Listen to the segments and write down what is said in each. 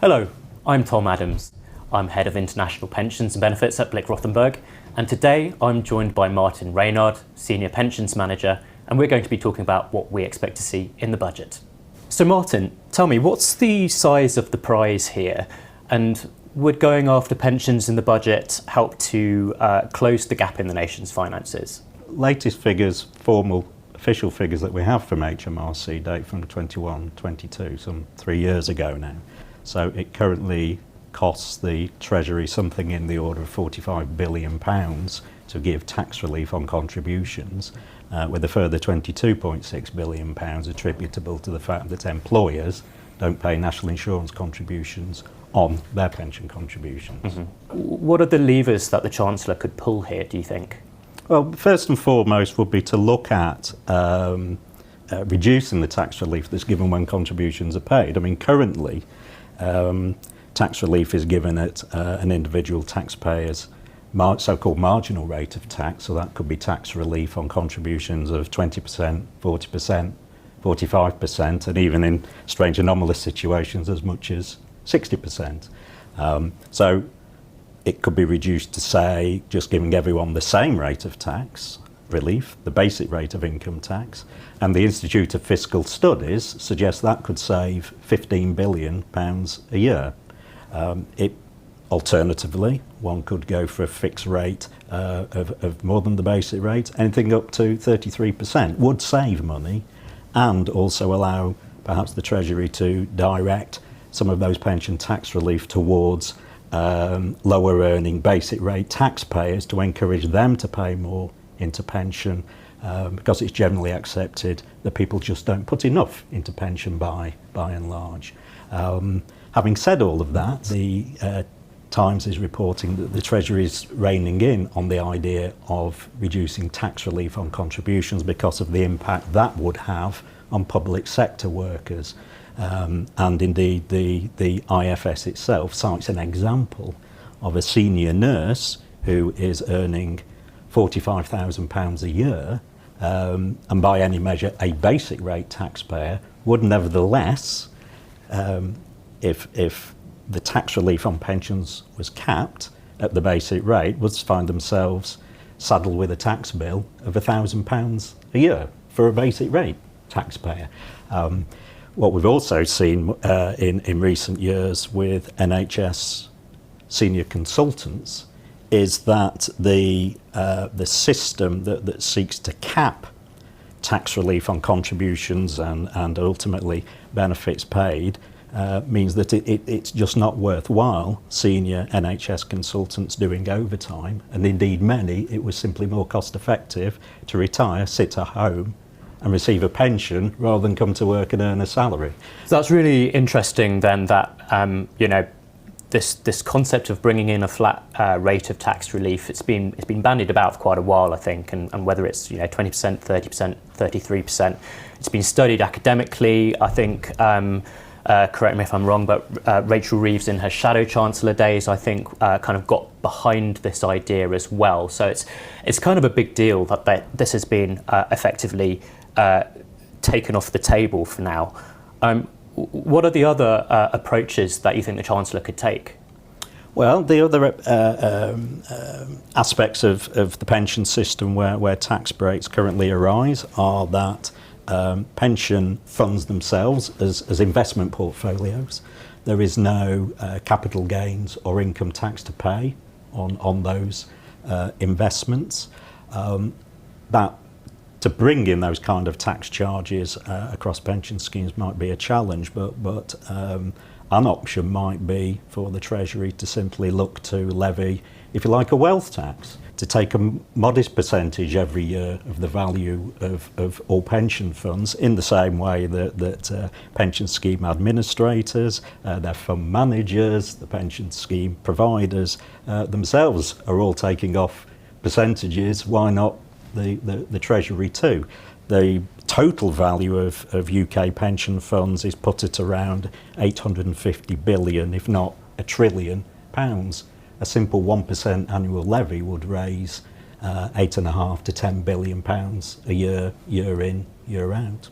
Hello, I'm Tomm Adams. I'm Head of International Pensions and Benefits at Blick Rothenberg, and today I'm joined by Martin Reynard, Senior Pensions Manager, and we're going to be talking about what we expect to see in the budget. So Martin, tell me, what's the size of the prize here, and would going after pensions in the budget help to close the gap in the nation's finances? Latest figures, formal official figures that we have from HMRC date from 21-22, some 3 years ago now. So it currently costs the Treasury something in the order of £45 billion to give tax relief on contributions, with a further £22.6 billion attributable to the fact that employers don't pay national insurance contributions on their pension contributions. Mm-hmm. What are the levers that the Chancellor could pull here, do you think? Well, first and foremost would be to look at reducing the tax relief that's given when contributions are paid. I mean, currently, tax relief is given at an individual taxpayer's so-called marginal rate of tax, so that could be tax relief on contributions of 20%, 40%, 45%, and even in strange anomalous situations as much as 60%. So it could be reduced to, say, just giving everyone the same rate of tax relief, the basic rate of income tax, and the Institute of Fiscal Studies suggests that could save £15 billion a year. Alternatively, one could go for a fixed rate of more than the basic rate. Anything up to 33% would save money and also allow perhaps the Treasury to direct some of those pension tax relief towards lower earning basic rate taxpayers to encourage them to pay more into pension, because it's generally accepted that people just don't put enough into pension by and large. Having said all of that, the Times is reporting that the Treasury is reining in on the idea of reducing tax relief on contributions because of the impact that would have on public sector workers. And indeed the IFS itself cites an example of a senior nurse who is earning £45,000 a year, and by any measure a basic rate taxpayer, would nevertheless, if the tax relief on pensions was capped at the basic rate, would find themselves saddled with a tax bill of £1,000 a year for a basic rate taxpayer. What we've also seen in recent years with NHS senior consultants is that the system that seeks to cap tax relief on contributions and ultimately benefits paid means that it's just not worthwhile senior NHS consultants doing overtime, and indeed many, it was simply more cost effective to retire, sit at home and receive a pension rather than come to work and earn a salary. So that's really interesting then, that this concept of bringing in a flat rate of tax relief, it's been bandied about for quite a while, I think, and whether it's 20%, 30%, 33%, it's been studied academically. I think, correct me if I'm wrong, but Rachel Reeves in her shadow chancellor days, I think, kind of got behind this idea as well. So it's kind of a big deal that this has been effectively taken off the table for now. What are the other approaches that you think the Chancellor could take? Well, the other aspects of the pension system where tax breaks currently arise are that pension funds themselves as investment portfolios. There is no capital gains or income tax to pay on those investments. That to bring in those kind of tax charges across pension schemes might be a challenge, but an option might be for the Treasury to simply look to levy, if you like, a wealth tax, to take a modest percentage every year of the value of all pension funds, in the same way that pension scheme administrators, their fund managers, the pension scheme providers themselves are all taking off percentages. Why not the Treasury too? The total value of UK pension funds is put at around 850 billion, if not £1 trillion. A simple 1% annual levy would raise £8.5 to £10 billion a year, year in, year out.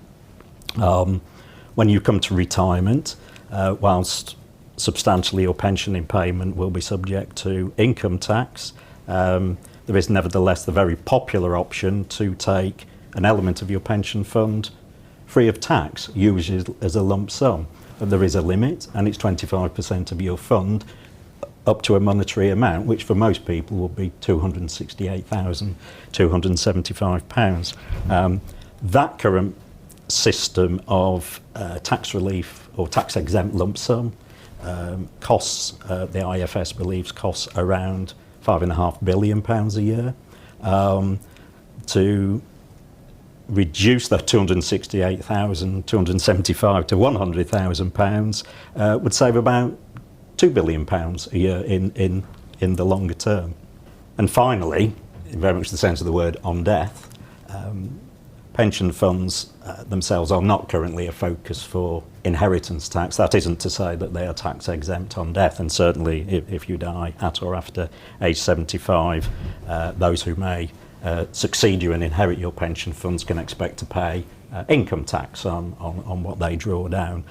When you come to retirement, whilst substantially your pension in payment will be subject to income tax. There is nevertheless the very popular option to take an element of your pension fund free of tax, usually as a lump sum. But there is a limit, and it's 25% of your fund up to a monetary amount, which for most people will be £268,275. That current system of tax relief or tax exempt lump sum costs, the IFS believes, costs around £5.5 billion a year. To reduce that 268,275 to £100,000 would save about £2 billion a year in the longer term. And finally, in very much the sense of the word, on death, pension funds themselves are not currently a focus for inheritance tax. That isn't to say that they are tax exempt on death, and certainly if you die at or after age 75, those who may succeed you and inherit your pension funds can expect to pay income tax on what they draw down.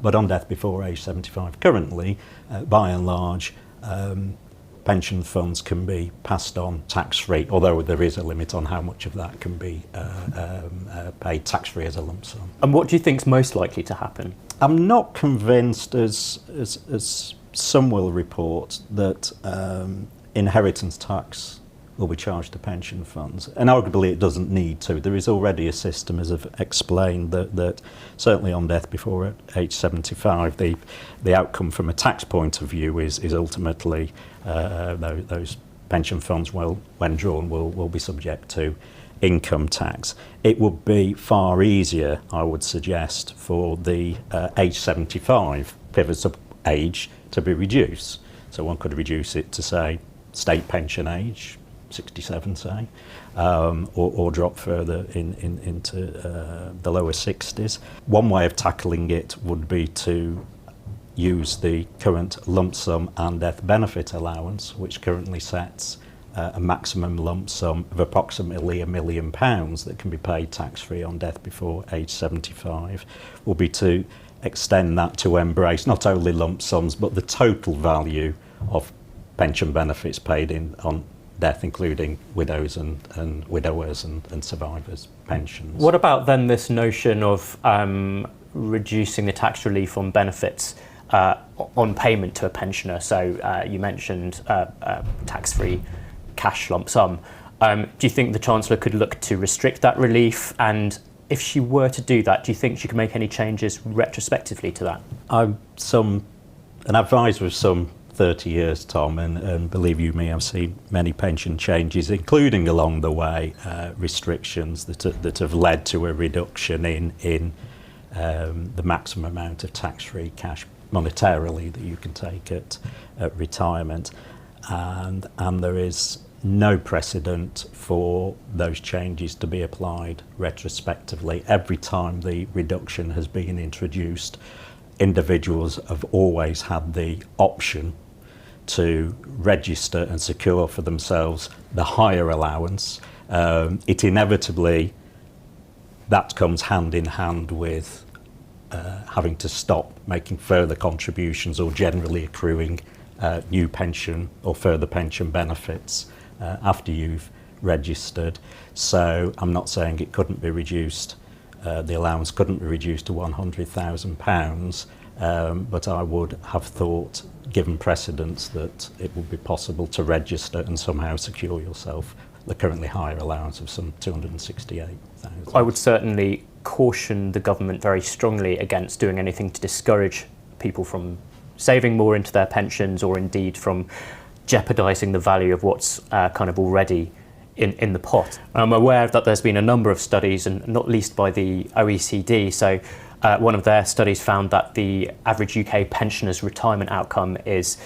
But on death before age 75, currently, by and large, pension funds can be passed on tax-free, although there is a limit on how much of that can be paid tax-free as a lump sum. And what do you think is most likely to happen? I'm not convinced, as some will report, that inheritance tax will be charged to pension funds. And arguably it doesn't need to. There is already a system, as I've explained, that certainly on death before age 75, the outcome from a tax point of view is ultimately those pension funds, when drawn, will be subject to income tax. It would be far easier, I would suggest, for the age 75 pivot age to be reduced. So one could reduce it to, say, state pension age, 67, say, or drop further into the lower 60s. One way of tackling it would be to use the current lump sum and death benefit allowance, which currently sets a maximum lump sum of approximately £1 million that can be paid tax-free on death before age 75, will be to extend that to embrace not only lump sums but the total value of pension benefits paid on death, including widows and widowers and survivors' pensions. What about then this notion of reducing the tax relief on benefits on payment to a pensioner? So you mentioned tax-free cash lump sum. Do you think the Chancellor could look to restrict that relief? And if she were to do that, do you think she could make any changes retrospectively to that? I'm an advisor of some 30 years, Tom, and believe you me, I've seen many pension changes, including along the way restrictions that have led to a reduction in the maximum amount of tax-free cash monetarily that you can take at retirement, and there is no precedent for those changes to be applied retrospectively. Every time the reduction has been introduced, individuals have always had the option to register and secure for themselves the higher allowance. It inevitably, that comes hand in hand with having to stop making further contributions or generally accruing new pension or further pension benefits after you've registered. So I'm not saying it couldn't be reduced, the allowance couldn't be reduced to £100,000, but I would have thought, given precedents, that it would be possible to register and somehow secure yourself the currently higher allowance of some £268,000. I would certainly caution the government very strongly against doing anything to discourage people from saving more into their pensions, or indeed from jeopardising the value of what's kind of already in the pot. I'm aware that there's been a number of studies, and not least by the OECD. So one of their studies found that the average UK pensioner's retirement outcome is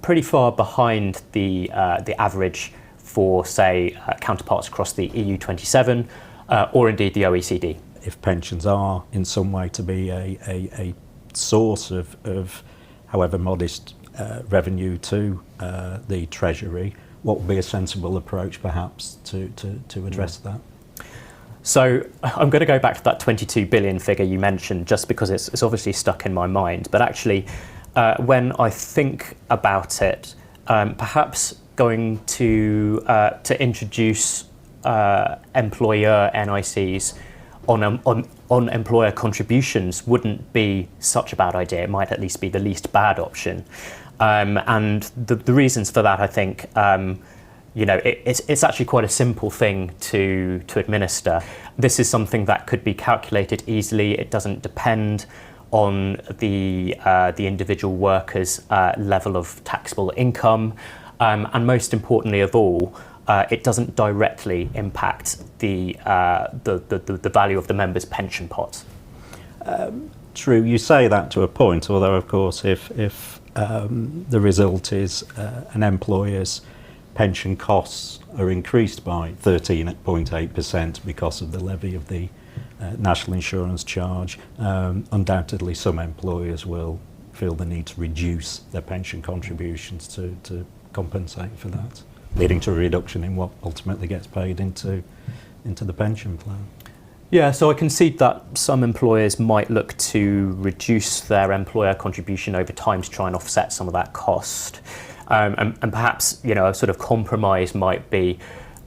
pretty far behind the average for, say, counterparts across the EU27 or indeed the OECD. If pensions are in some way to be a source of however modest revenue to the Treasury, what would be a sensible approach perhaps to address that? So I'm going to go back to that 22 billion figure you mentioned, just because it's obviously stuck in my mind. But actually, when I think about it, perhaps going to introduce employer NICs on employer contributions wouldn't be such a bad idea. It might at least be the least bad option. And the reasons for that, I think, it's actually quite a simple thing to administer. This is something that could be calculated easily. It doesn't depend on the individual worker's level of taxable income, and most importantly of all, it doesn't directly impact the value of the member's pension pot. True, you say that to a point, although of course if the result is an employer's pension costs are increased by 13.8% because of the levy of the national insurance charge, undoubtedly some employers will feel the need to reduce their pension contributions to compensate for that, leading to a reduction in what ultimately gets paid into the pension plan. Yeah, so I concede that some employers might look to reduce their employer contribution over time to try and offset some of that cost. And perhaps, a sort of compromise might be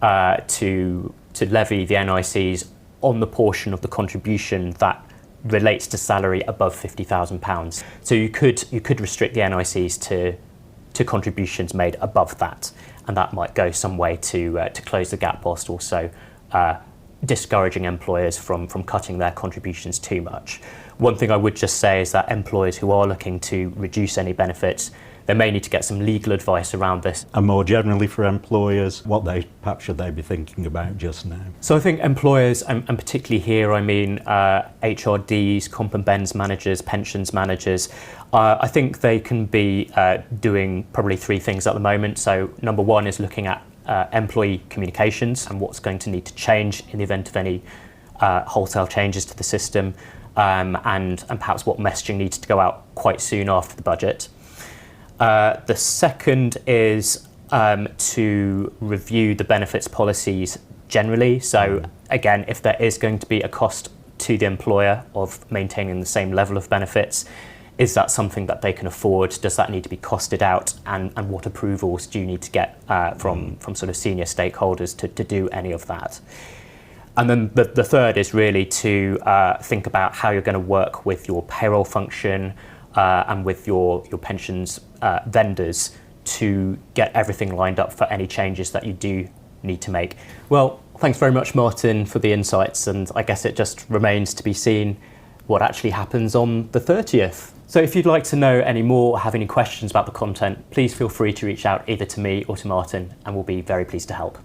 to levy the NICs on the portion of the contribution that relates to salary above £50,000. So you could restrict the NICs to contributions made above that, and that might go some way to close the gap whilst also discouraging employers from cutting their contributions too much. One thing I would just say is that employers who are looking to reduce any benefits, they may need to get some legal advice around this. And more generally for employers, what perhaps should they be thinking about just now? So I think employers, and particularly here I mean HRDs, comp and bends managers, pensions managers, I think they can be doing probably three things at the moment. So number one is looking at employee communications and what's going to need to change in the event of any wholesale changes to the system, and perhaps what messaging needs to go out quite soon after the budget. The second is to review the benefits policies generally. So again, if there is going to be a cost to the employer of maintaining the same level of benefits, is that something that they can afford? Does that need to be costed out? And what approvals do you need to get from sort of senior stakeholders to do any of that? And then the third is really to think about how you're going to work with your payroll function and with your pensions vendors to get everything lined up for any changes that you do need to make. Well, thanks very much, Martin, for the insights, and I guess it just remains to be seen what actually happens on the 30th. So if you'd like to know any more or have any questions about the content, please feel free to reach out either to me or to Martin, and we'll be very pleased to help.